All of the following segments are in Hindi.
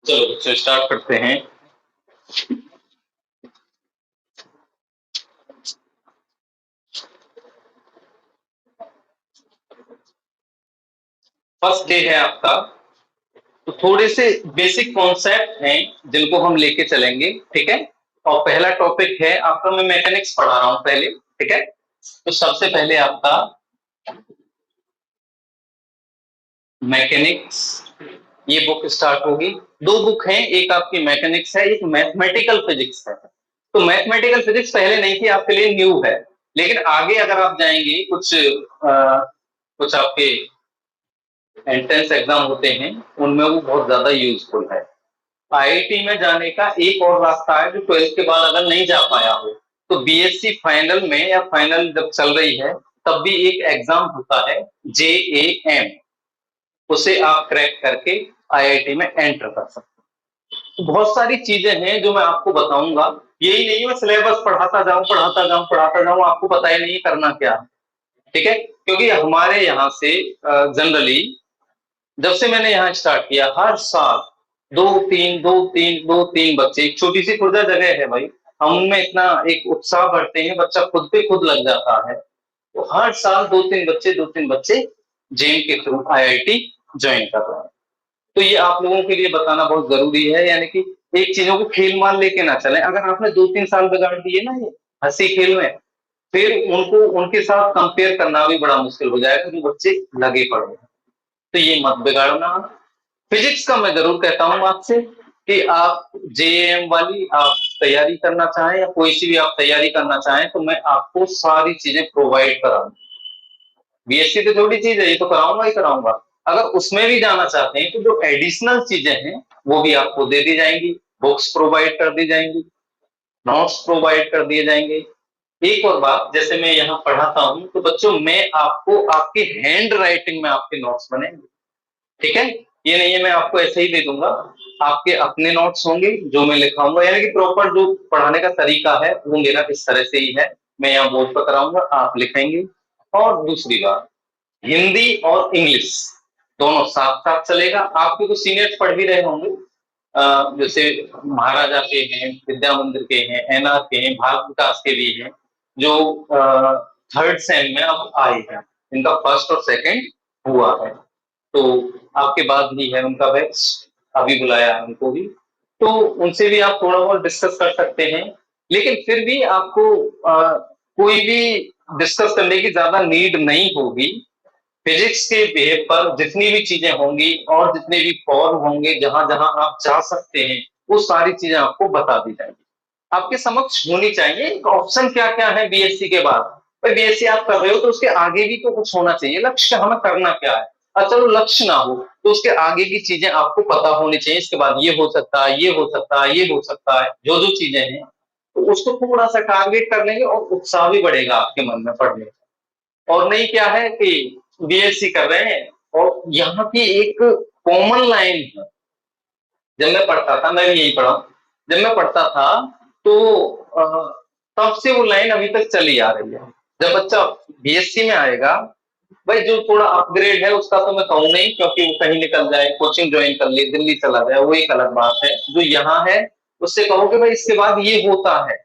चलो बच्चों स्टार्ट करते हैं। फर्स्ट डे है आपका, तो थोड़े से बेसिक कॉन्सेप्ट हैं जिनको हम लेके चलेंगे, ठीक है। और पहला टॉपिक है आपका, मैं मैकेनिक्स पढ़ा रहा हूं पहले, ठीक है। तो सबसे पहले आपका मैकेनिक्स, ये बुक स्टार्ट होगी। दो बुक हैं, एक आपकी मैकेनिक्स है, एक मैथमेटिकल फिजिक्स है। तो मैथमेटिकल फिजिक्स पहले नहीं थी, आपके लिए न्यू है। लेकिन आगे अगर आप जाएंगे, कुछ आपके एंट्रेंस एग्जाम होते हैं, उनमें वो बहुत ज्यादा यूजफुल है। आईआईटी में जाने का एक और रास्ता है, जो 12th के बाद अगर नहीं जा पाया हो, तो बीएससी फाइनल में या फाइनल जब चल रही है तब भी एक एग्जाम होता है, जेएएम। उसे आप क्रैक करके आईआईटी में एंटर कर सकते हैं। तो बहुत सारी चीजें हैं जो मैं आपको बताऊंगा। यही नहीं मैं सिलेबस पढ़ाता जाऊं पढ़ाता जाऊं पढ़ाता जाऊं, आपको पता ही नहीं करना क्या है, ठीक है। क्योंकि हमारे यहाँ से जनरली जब से मैंने यहाँ स्टार्ट किया, हर साल दो तीन बच्चे, एक छोटी सी खुर्दा जगह है भाई, हम उनमें इतना एक उत्साह बढ़ते हैं, बच्चा खुद पे खुद लग जाता है। तो हर साल दो तीन बच्चे जेम के थ्रू आईआईटी ज्वाइन कर रहे हैं। तो ये आप लोगों के लिए बताना बहुत जरूरी है, यानी कि एक चीजों को खेल मान लेके ना चले। अगर आपने 2-3 साल बिगाड़ दिए ना ये हंसी खेल में, फिर उनको उनके साथ कंपेयर करना भी बड़ा मुश्किल हो जाएगा, जो बच्चे लगे पड़े हैं। तो ये मत बिगाड़ना। फिजिक्स का मैं जरूर कहता हूं आपसे कि आप जेएम वाली आप तैयारी करना चाहें या कोई सी भी आप तैयारी करना चाहें, तो मैं आपको सारी चीजें प्रोवाइड कराऊंगा। बीएससी तो थोड़ी चीज है, ये तो कराऊंगा ही कराऊंगा। अगर उसमें भी जाना चाहते हैं तो जो एडिशनल चीजें हैं वो भी आपको दे दी जाएंगी, बुक्स प्रोवाइड कर दी जाएंगी, नोट्स प्रोवाइड कर दिए जाएंगे। एक और बात, जैसे मैं यहाँ पढ़ाता हूँ तो बच्चों मैं आपको आपके हैंड राइटिंग में आपके नोट्स बनेंगे, ठीक है। ये नहीं है मैं आपको ऐसे ही दे दूंगा, आपके अपने नोट्स होंगे जो मैं लिखाऊंगा, यानी कि प्रॉपर जो पढ़ाने का तरीका है वो मेरा इस तरह से ही है। मैं यहाँ बोर्ड पर कराऊंगा, आप लिखेंगे। और दूसरी बात, हिंदी और इंग्लिश दोनों साथ साथ चलेगा। आपके कुछ सीनियर्स पढ़ भी रहे होंगे, जैसे महाराजा के हैं, विद्या मंदिर के हैं, एनआर के हैं, भारत विकास के भी हैं, जो थर्ड सेम में अब आए हैं। इनका फर्स्ट और सेकंड हुआ है, तो आपके बाद भी है उनका बैच, अभी बुलाया है उनको भी। तो उनसे भी आप थोड़ा बहुत डिस्कस कर सकते हैं। लेकिन फिर भी आपको कोई भी डिस्कस करने की ज्यादा नीड नहीं होगी। फिजिक्स के बेस पर जितनी भी चीजें होंगी और जितने भी फॉर्म होंगे, जहां जहां आप जा सकते हैं, वो सारी चीजें आपको बता दी जाएंगी। आपके समक्ष होनी चाहिए ऑप्शन क्या क्या है बीएससी के बाद। भाई बीएससी आप कर रहे हो तो उसके आगे भी तो कुछ होना चाहिए, लक्ष्य हमें करना क्या है। अच्छा चलो लक्ष्य ना हो तो उसके आगे की चीजें आपको पता होनी चाहिए, इसके बाद ये हो सकता है, ये हो सकता है, ये हो सकता है, जो जो चीजें हैं, तो उसको थोड़ा सा टारगेट कर लेंगे और उत्साह भी बढ़ेगा आपके मन में पढ़ने का। और नहीं क्या है कि बीएससी कर रहे हैं और यहाँ की एक कॉमन लाइन है। जब मैं पढ़ता था, मैं भी यही पढ़ा, जब मैं पढ़ता था तो तब से वो लाइन अभी तक चली आ रही है। जब बच्चा बीएससी में आएगा, भाई जो थोड़ा अपग्रेड है उसका तो मैं कहूँ नहीं, क्योंकि वो कहीं निकल जाए, कोचिंग ज्वाइन कर ले, दिल्ली चला जाए, वो एक अलग बात है। जो यहाँ है उससे कहो कि भाई इसके बाद ये होता है,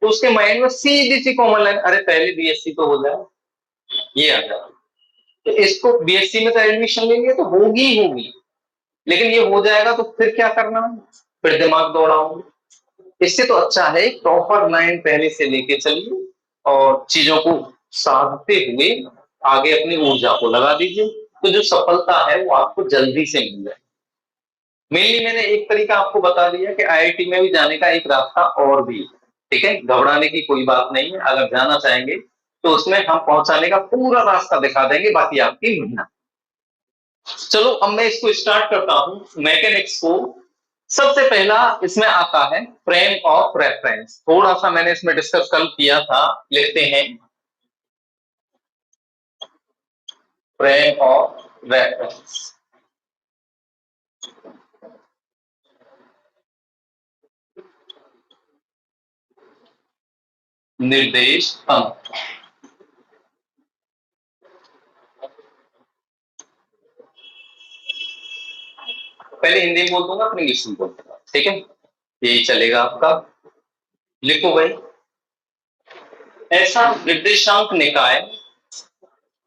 तो उसके माइंड में सीधी सी कॉमन लाइन, अरे पहले बीएससी तो हो जाए, ये आ जाए। तो इसको बीएससी में तो एडमिशन लेंगे तो होगी ही होगी, लेकिन ये हो जाएगा तो फिर क्या करना है, फिर दिमाग दौड़ाओ। इससे तो अच्छा है प्रॉपर लाइन पहले से लेके चलिए और चीजों को साधते हुए आगे अपनी ऊर्जा को लगा दीजिए, तो जो सफलता है वो आपको जल्दी से मिल जाए। मेनली मैंने एक तरीका आपको बता दिया कि आईआईटी में भी जाने का एक रास्ता और भी, ठीक है। घबराने की कोई बात नहीं है, अगर जाना चाहेंगे तो उसमें हम पहुंचाने का पूरा रास्ता दिखा देंगे, बाकी आपकी मेहनत। चलो अब मैं इसको स्टार्ट करता हूं मैकेनिक्स को। सबसे पहला इसमें आता है फ्रेम ऑफ रेफरेंस, थोड़ा सा मैंने इसमें डिस्कस कल किया था, लिखते हैं फ्रेम ऑफ रेफरेंस। निर्देश तंत्र। पहले हिंदी में बोल दूंगा फिर इंग्लिश में बोल दूंगा, ठीक है, यही चलेगा आपका। लिखो भाई, ऐसा निर्देशांक निकाय,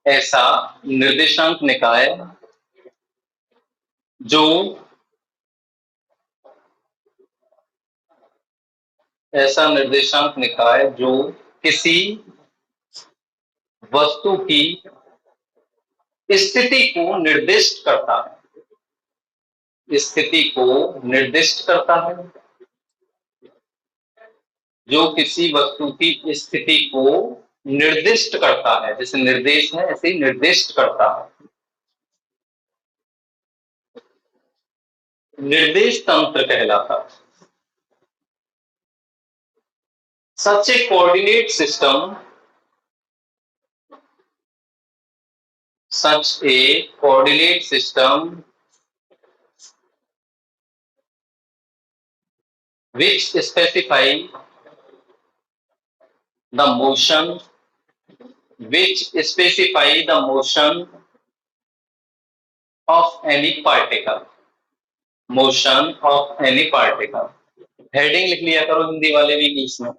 ऐसा निर्देशांक निकाय जो, ऐसा निर्देशांक निकाय जो किसी वस्तु की स्थिति को निर्दिष्ट करता है, स्थिति को निर्दिष्ट करता है, जो किसी वस्तु की स्थिति को निर्दिष्ट करता है, जैसे निर्देश है ऐसे ही निर्दिष्ट करता है, निर्देश तंत्र कहलाता है। Such a coordinate system, such a coordinate system which specify the motion, which specify the motion of any particle, motion of any particle। Heading लिख लिया करो हिंदी वाले भी इंग्लिश में,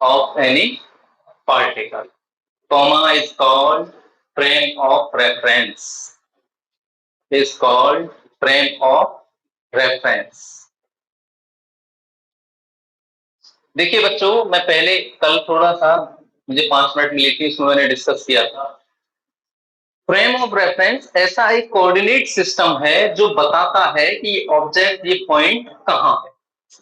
of any particle, comma is called frame of reference, is called frame of reference। देखिए बच्चों, मैं पहले कल थोड़ा सा मुझे 5 मिनट मिली थी, उसमें मैंने डिस्कस किया था। फ्रेम ऑफ रेफरेंस ऐसा एक कोऑर्डिनेट सिस्टम है जो बताता है कि ये ऑब्जेक्ट, ये पॉइंट कहाँ है,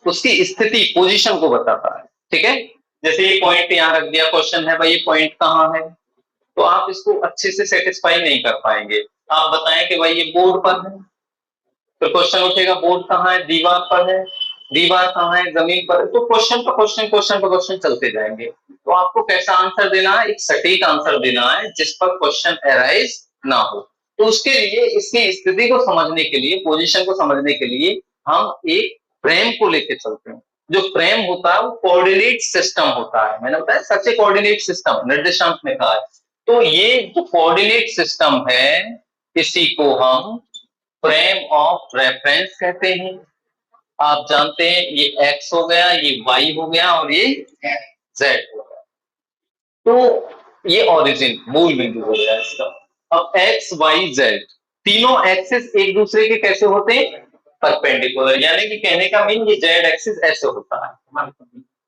उसकी स्थिति, पोजीशन को बताता है, ठीक है। जैसे ये पॉइंट यहाँ रख दिया, क्वेश्चन है भाई ये पॉइंट कहाँ है, तो आप इसको अच्छे से सेटिस्फाई नहीं कर पाएंगे। आप बताएं कि भाई ये बोर्ड पर है, तो क्वेश्चन उठेगा बोर्ड कहाँ है, दीवार पर है, दीवार कहाँ है, जमीन पर है, तो क्वेश्चन पर क्वेश्चन, क्वेश्चन पर क्वेश्चन चलते जाएंगे। तो आपको कैसा आंसर देना है, एक सटीक आंसर देना है जिस पर क्वेश्चन अराइज ना हो। तो उसके लिए इसकी स्थिति को समझने के लिए, पोजीशन को समझने के लिए हम एक फ्रेम को लेके चलते हैं। जो फ्रेम होता है वो कोऑर्डिनेट सिस्टम होता है, मैंने बताया सच ए कोऑर्डिनेट सिस्टम, निर्देशांक में कहा है। तो ये जो कोऑर्डिनेट सिस्टम है इसी को हम फ्रेम ऑफ रेफरेंस कहते हैं। आप जानते हैं ये x हो गया, ये y हो गया और ये z हो गया, तो ये ओरिजिन, मूल बिंदु हो गया इसका। अब x y z तीनों एक्सिस एक दूसरे के कैसे होते हैं, परपेंडिकुलर, यानी कि कहने का मीन ये z एक्सिस ऐसे होता है,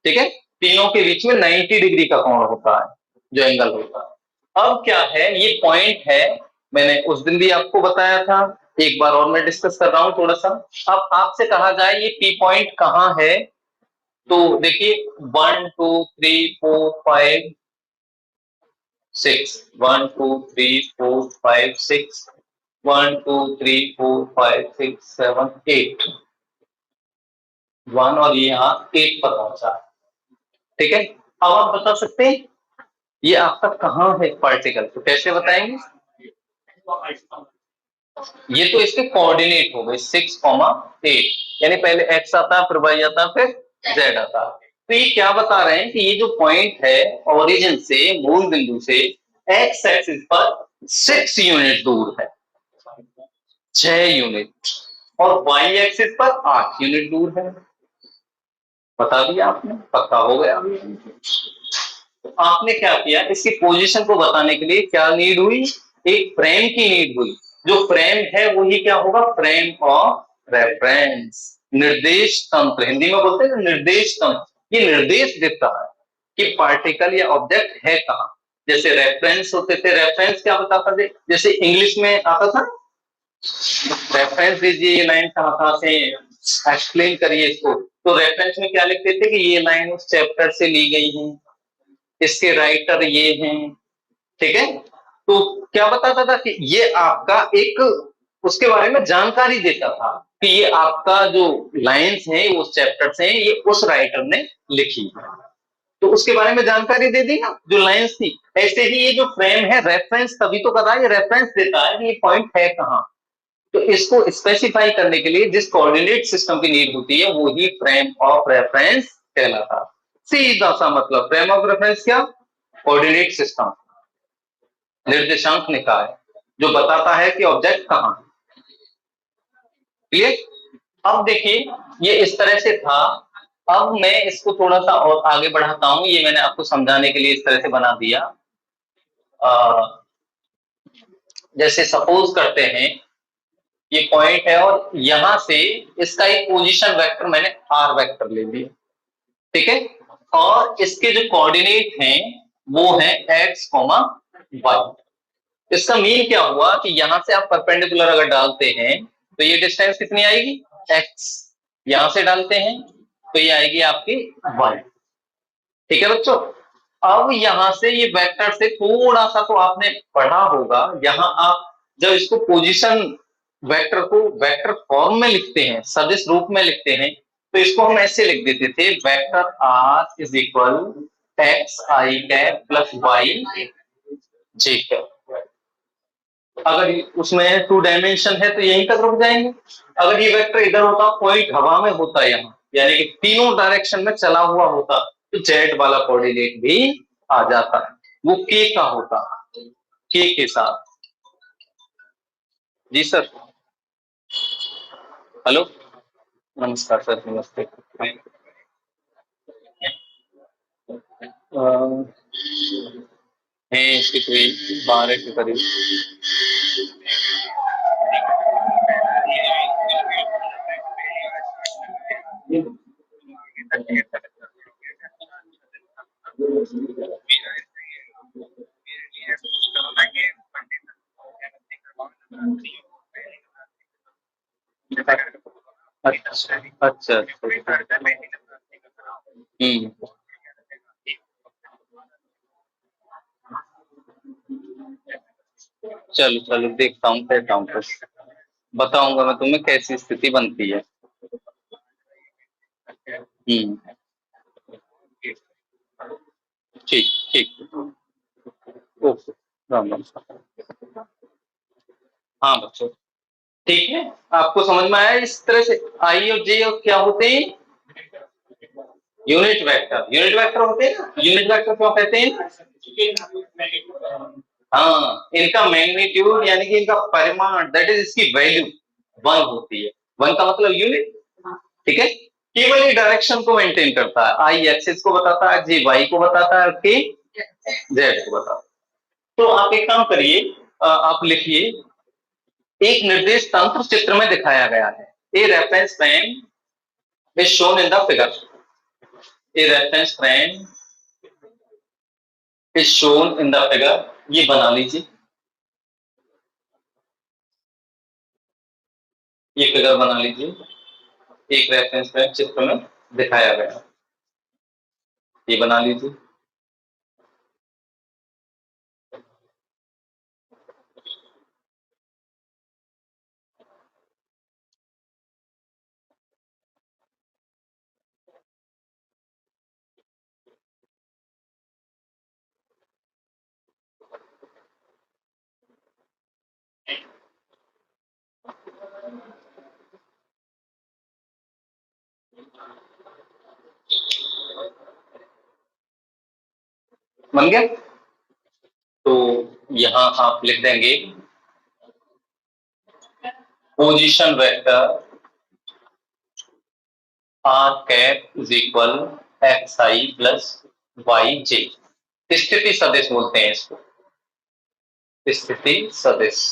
ठीक है। तीनों के बीच में 90 डिग्री का कोण होता है, जो एंगल होता है। अब क्या है, ये पॉइंट है, मैंने उस दिन भी आपको बताया था, एक बार और मैं डिस्कस कर रहा हूं थोड़ा सा। अब आपसे कहा जाए ये पी पॉइंट कहां है, तो देखिए 1 2 3 4 5 6, 1 2 3 4 5 6, 1 2 3 4 5 6 7 8, 1 और ये यहाँ 8 पर पहुंचा, ठीक है। अब आप बता सकते हैं ये आपका कहां है पार्टिकल, तो कैसे बताएंगे, ये तो इसके कोऑर्डिनेट हो गए 6,8, यानी पहले x आता है, फिर y आता है, फिर z आता है। तो ये क्या बता रहे हैं कि ये जो पॉइंट है ओरिजिन से, मूल बिंदु से x एक्सिस पर 6 यूनिट दूर है, 6 यूनिट, और y एक्सिस पर 8 यूनिट दूर है। बता दिया आपने, पक्का हो गया। तो आपने क्या किया, इसकी पोजीशन को बताने के लिए क्या नीड हुई, एक फ्रेम की नीड हुई। जो फ्रेम है वही क्या होगा, फ्रेम ऑफ रेफरेंस, निर्देश तंत्र, हिंदी में बोलते हैं निर्देश तंत्र। ये निर्देश देता है कि पार्टिकल या ऑब्जेक्ट है कहां। जैसे रेफरेंस होते थे, रेफरेंस क्या बताता थे, जैसे इंग्लिश में आता था रेफरेंस दीजिए, ये लाइन कहां से, एक्सप्लेन करिए इसको। तो रेफरेंस में क्या लिखते थे कि ये लाइन उस चैप्टर से ली गई है, इसके राइटर ये हैं, ठीक है। तो क्या बताता था कि ये आपका एक उसके बारे में जानकारी देता था कि ये आपका जो लाइंस हैं उस चैप्टर से, ये उस राइटर ने लिखी है, तो उसके बारे में जानकारी दे दी ना, जो लाइंस थी। ऐसे ही ये जो फ्रेम है, रेफरेंस तभी तो कर रहा है, ये रेफरेंस देता है कि ये पॉइंट है कहां। तो इसको स्पेसिफाई करने के लिए जिस कोऑर्डिनेट सिस्टम की नीड होती है वो ही फ्रेम ऑफ रेफरेंस कहलाता है। सीधा सा मतलब फ्रेम ऑफ रेफरेंस क्या, कोऑर्डिनेट सिस्टम, निर्देशांक निकाय, जो बताता है कि ऑब्जेक्ट कहां है। क्लियर। अब देखिए ये इस तरह से था। अब मैं इसको थोड़ा सा और आगे बढ़ाता हूं, ये मैंने आपको समझाने के लिए इस तरह से बना दिया। जैसे सपोज करते हैं ये पॉइंट है और यहां से इसका एक पोजीशन वेक्टर मैंने आर वेक्टर ले लिया, ठीक है, और इसके जो कोऑर्डिनेट हैं वो है एक्स कॉमा वाई। इसका मीन क्या हुआ कि यहां से आप परपेंडिकुलर अगर डालते हैं तो ये डिस्टेंस कितनी आएगी, एक्स। यहां से डालते हैं तो ये आएगी आपकी वाई। ठीक है बच्चों। अब यहां से ये वेक्टर से थोड़ा सा तो आपने पढ़ा होगा, यहां आप जब इसको पोजीशन वेक्टर को वेक्टर फॉर्म में लिखते हैं, सदिश रूप में लिखते हैं, तो इसको हम ऐसे लिख देते थे, vector R is equal X I cap plus Y J cap. अगर उसमें 2 डायमेंशन है तो यहीं तक रुक जाएंगे। अगर ये वेक्टर इधर होता, पॉइंट हवा में होता यहाँ, यानी कि तीनों डायरेक्शन में चला हुआ होता, तो जेड वाला कोऑर्डिनेट भी आ जाता है, वो के का होता, के साथ। जी सर। हेलो, नमस्कार सर, नमस्ते। है इसकी कोई 12 के करीब। अच्छा अच्छा। चलो चलो देखता हूँ, कहता हूँ, कुछ बताऊंगा मैं तुम्हें कैसी स्थिति बनती है। ठीक ठीक। ओके, राम राम। हाँ बच्चों, ठीक है, आपको समझ में आया इस तरह से। आई और जे और क्या होते हैं, यूनिट वेक्टर। यूनिट वेक्टर होते हैं ना, यूनिट वेक्टर क्यों कहते हैं, हाँ, इनका मैग्नीट्यूड यानी कि इनका परिमाण, दैट इज इसकी वैल्यू 1 होती है। 1 का मतलब यूनिट, ठीक है। केवल ये डायरेक्शन को मेंटेन करता है, आई एक्सिस को बताता है, जी वाई को बताता है, के जेड को बताता है। तो आप एक काम करिए, आप लिखिए, एक निर्देश तंत्र चित्र में दिखाया गया है। A reference frame is shown in the figure. A reference frame is shown in the figure, ये बना लीजिए, ये फिगर बना लीजिए। एक रेफरेंस फ्रेम चित्र में दिखाया गया, ये बना लीजिए। बन गया। तो यहां आप लिख देंगे position vector R cap is equal X I plus Y J. स्थिति सदिश बोलते हैं इसको, स्थिति सदिश।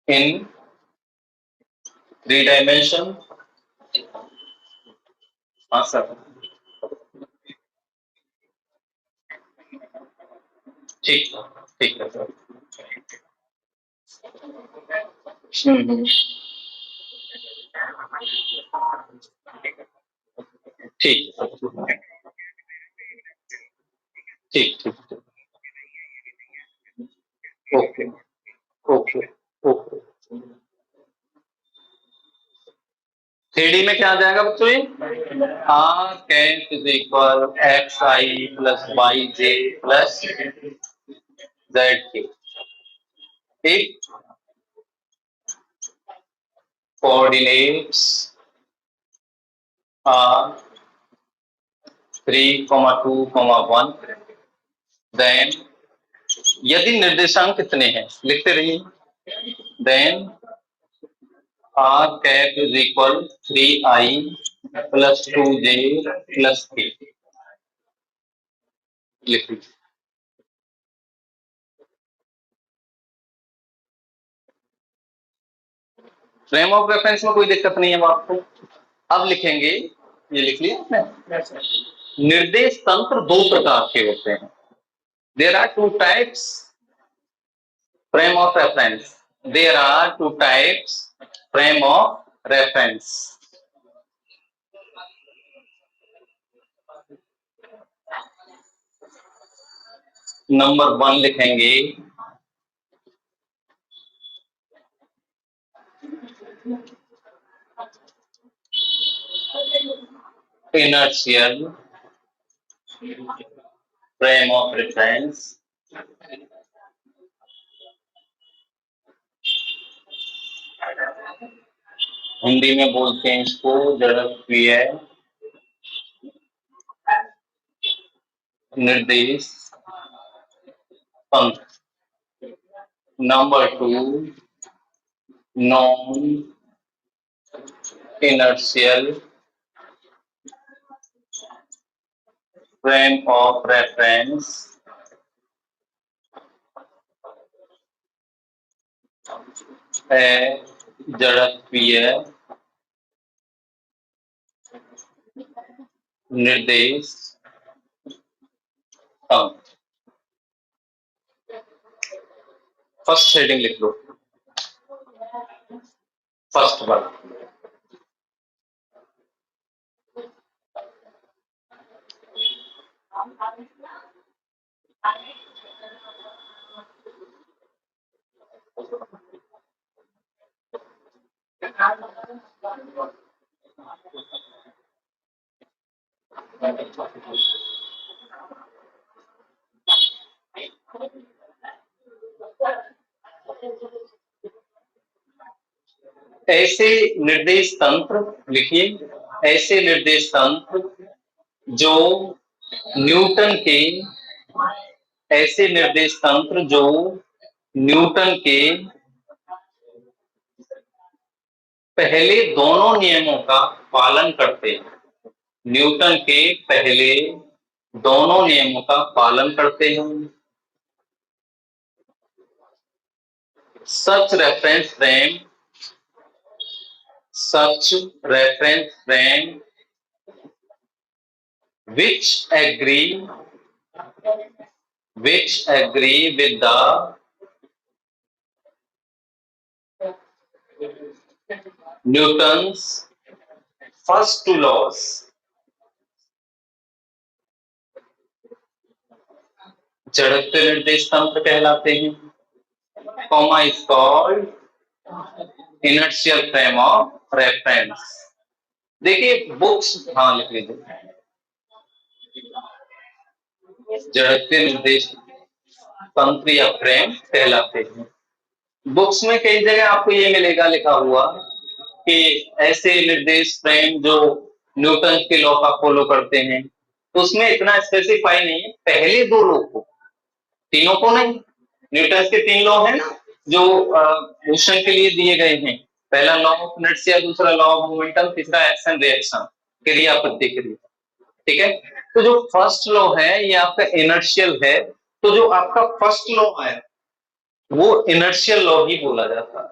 इन 3 डायमेंशन। हाँ सर, ठीक, ठीक है सर। हम्म, ठीक ठीक ठीक। Okay okay okay. 3D में क्या आ जाएगा बच्चों, ये R cap is equal X I plus Y J plus Z K. ठीक, कोऑर्डिनेट्स आर 3,2,1 देन यदि निर्देशांक कितने हैं लिखते रहिए, then r cap is equal 3i plus 2j plus 3 लिख लीजिए। फ्रेम ऑफ रेफरेंस में कोई दिक्कत नहीं है आपको। अब लिखेंगे, ये लिख लिया आपने, निर्देश तंत्र दो प्रकार के होते हैं। There are two types frame of reference, there are two types frame of reference. Number 1 लिखेंगे inertial frame of reference, Hindi में बोलते हैं इसको जड़त्वीय निर्देश तंत्र। Number 2 non inertial frame of reference है जड़त्वीय निर्देश तंत्र। फर्स्ट हेडिंग लिख लो, फर्स्ट वर्ड। ऐसे निर्देश तंत्र लिखिए, ऐसे निर्देश तंत्र जो न्यूटन के, ऐसे निर्देश तंत्र जो न्यूटन के पहले दोनों नियमों का पालन करते हैं, न्यूटन के पहले दोनों नियमों का पालन करते हैं। Such reference frame, such reference frame which agree with the Newton's first two laws, जड़त्व निर्देश तंत्र कहलाते हैं। Comma is called inertial frame of reference। देखिए बुक्स, हाँ लिख लीजिए, जड़त्व निर्देश तंत्र या फ्रेम कहलाते हैं। बुक्स में कई जगह आपको ये मिलेगा लिखा हुआ कि ऐसे निर्देश फ्रेम जो न्यूटन के लॉ का फॉलो करते हैं, तो उसमें इतना स्पेसिफाई नहीं है, पहले दो लॉ को, तीनों को नहीं। न्यूटन के 3 लॉ है ना जो मोशन के लिए दिए गए हैं, पहला लॉ ऑफ इनर्शिया, दूसरा लॉ ऑफ मोमेंटम, तीसरा एक्शन रिएक्शन, क्रिया प्रतिक्रिया, ठीक है। तो जो फर्स्ट लॉ है ये आपका इनर्शियल है, तो जो आपका फर्स्ट लॉ है वो इनर्शियल लॉ ही बोला जाता है,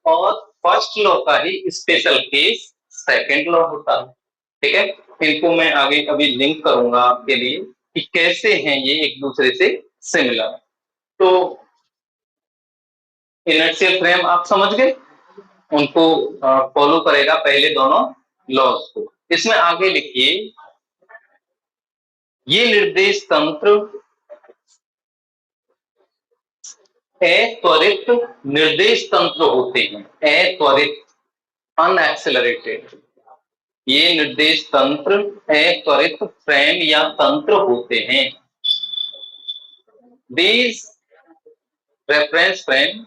और फर्स्ट लॉ का ही स्पेशल केस सेकंड लॉ होता है, ठीक है। इनको मैं आगे अभी लिंक करूंगा आपके लिए कि कैसे हैं ये एक दूसरे से सिमिलर। तो इनर्शियल फ्रेम आप समझ गए, उनको फॉलो करेगा पहले दोनों लॉज को। इसमें आगे लिखिए, ये निर्देश तंत्र अत्वरित निर्देश तंत्र होते हैं, अत्वरित अनएक्सेलरेटेड, ये निर्देश तंत्र अत्वरित फ्रेम या तंत्र होते हैं। These reference frame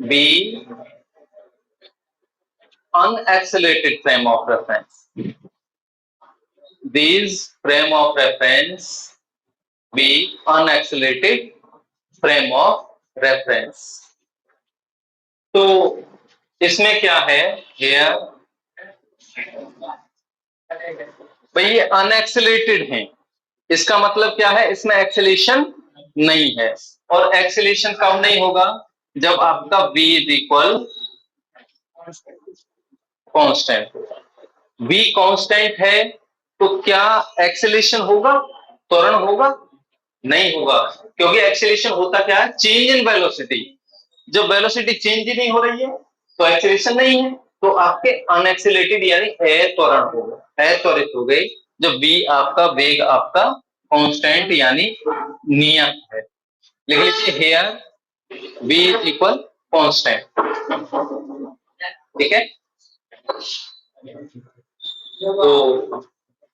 be unaccelerated frame of reference. These frame of reference be unaccelerated frame of reference. तो इसमें क्या है here, भाई ये अनएक्सेलेरेटेड है, इसका मतलब क्या है, इसमें एक्सेलेरेशन नहीं है। और एक्सेलेरेशन कब नहीं होगा, जब आपका v is equal constant. v constant है तो क्या एक्सेलेरेशन होगा, त्वरण होगा? नहीं होगा, क्योंकि एक्सेलेरेशन होता क्या है, चेंज इन वेलोसिटी। जब वेलोसिटी चेंज ही नहीं हो रही है तो एक्सेलेरेशन नहीं है, तो आपके अनएक्सेलेरेटेड यानी अत्वरण होगा, अत्वरित हो गई जब v आपका वेग आपका कांस्टेंट यानी नियत है। लिख लीजिए here v is equal constant, ठीक है। तो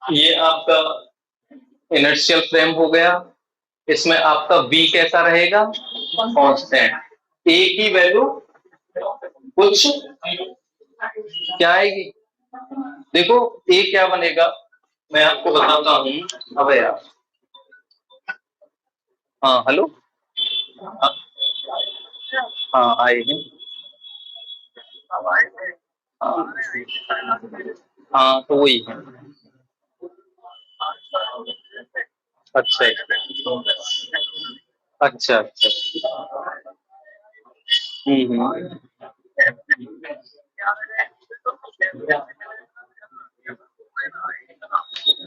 ये आपका इनर्शियल फ्रेम हो गया, इसमें आपका v कैसा रहेगा, कांस्टेंट, एक ही वैल्यू कुछ क्या आएगी, देखो ए क्या बनेगा, मैं आपको बताता हूं। अब यार, हाँ हेलो, हाँ आए हैं, हाँ तो वही है। अच्छा अच्छा अच्छा, हम्म,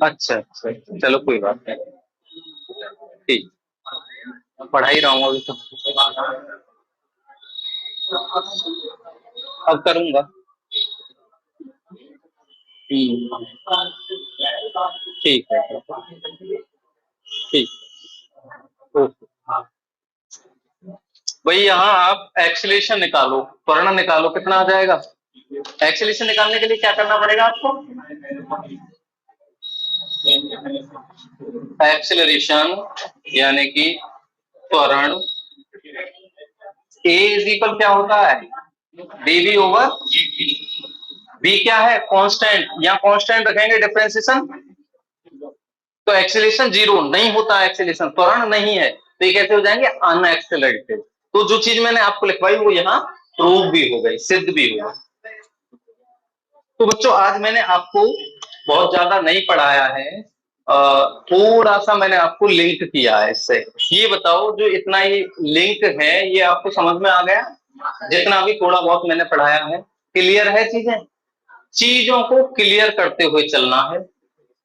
अच्छा अच्छा, चलो कोई बात नहीं, ठीक, पढ़ा ही रहा हूँ अभी तो, अब करूंगा। ठीक है, ठीक, ओके। भाई यहाँ आप एक्सीलरेशन निकालो, त्वरण निकालो, कितना आ जाएगा। एक्सीलरेशन निकालने के लिए क्या करना पड़ेगा आपको, एक्सीलरेशन यानी कि त्वरण ए इज इक्वल क्या होता है, डीवी ओवर बी, क्या है कांस्टेंट, यहाँ कांस्टेंट रखेंगे डिफरेंशिएशन, तो एक्सीलरेशन जीरो नहीं होता, एक्सीलरेशन त्वरण नहीं है, तो ये कैसे हो जाएंगे, अनएक्सेलरेटेड। तो जो चीज मैंने आपको लिखवाई वो यहाँ प्रूव भी हो गई, सिद्ध भी हो गई। तो बच्चों आज मैंने आपको बहुत ज्यादा नहीं पढ़ाया है, थोड़ा सा मैंने आपको लिंक किया है इससे। ये बताओ जो इतना ये लिंक है ये आपको समझ में आ गया, जितना भी थोड़ा बहुत मैंने पढ़ाया है, क्लियर है चीजें, चीजों को क्लियर करते हुए चलना है,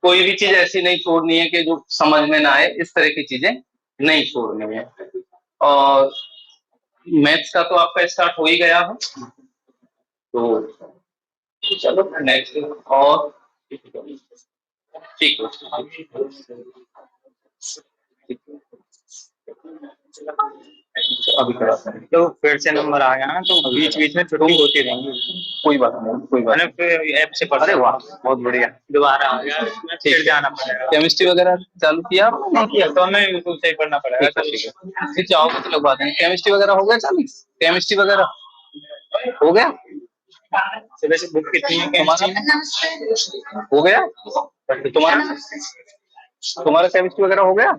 कोई भी चीज ऐसी नहीं छोड़नी है कि जो समझ में ना आए, इस तरह की चीजें नहीं छोड़नी है। और मैथ्स का तो आपका स्टार्ट हो ही गया है, तो चलो नेक्स्ट और ठीक है, अभी कराते हैं। तो फिर से नंबर आ गया ना, तो बीच बीच में छुट्टी होती रहेंगी, कोई बात नहीं, कोई बात नहीं। फिर ऐप से पढ़, अरे वाह बहुत बढ़िया, दोबारा आ गया, फिर जाना पड़ेगा। केमिस्ट्री वगैरह चालू किया आपने, नहीं किया तो हमें यूट्यूब से ही पढ़ना पड़ेगा। ठीक है, फिर चाहोगे तो लगवा देंगे। केमिस्ट्री वगैरह हो गया चालू, केमिस्ट्री वगैरह हो गया, वैसे बुक कितनी है केमिस्ट्री में, हो गया तुम्हारा, तुम्हारा केमिस्ट्री वगैरह हो गया,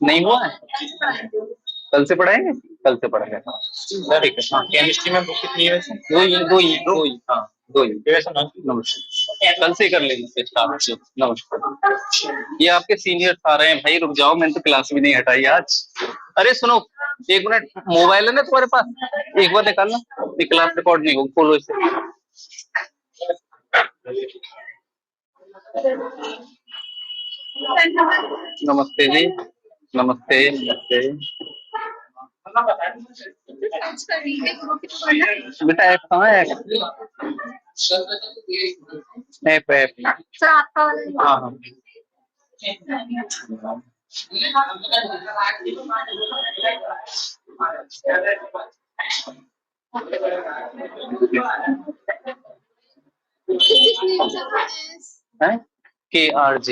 नहीं हुआ है, कल से पढ़ाएंगे, कल से पढ़ाएंगे, ठीक है। हाँ, केमिस्ट्री में बुक कितनी है वैसे, दो ही, हाँ दो ही। नमस्कार, कल से कर लेंगे स्टार्ट। नमस्कार, ये आपके सीनियर आ रहे हैं भाई, रुक जाओ, मैंने तो क्लास भी नहीं हटाई आज। अरे सुनो एक मिनट, मोबाइल है ना तुम्हारे पास, एक बार निकालना, क्लास रिकॉर्ड नहीं होगी, खोलो इसे। नमस्ते जी, नमस्ते नमस्ते। बेटा ऐप कहाँ है, ऐप ऐप सर आपका वाला, हाँ हाँ KRJ,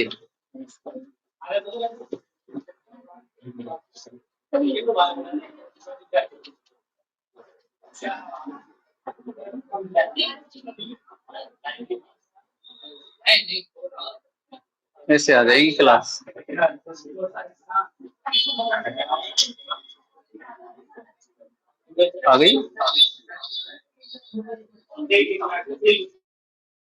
ऐसे आ जाएगी क्लास। आ गई।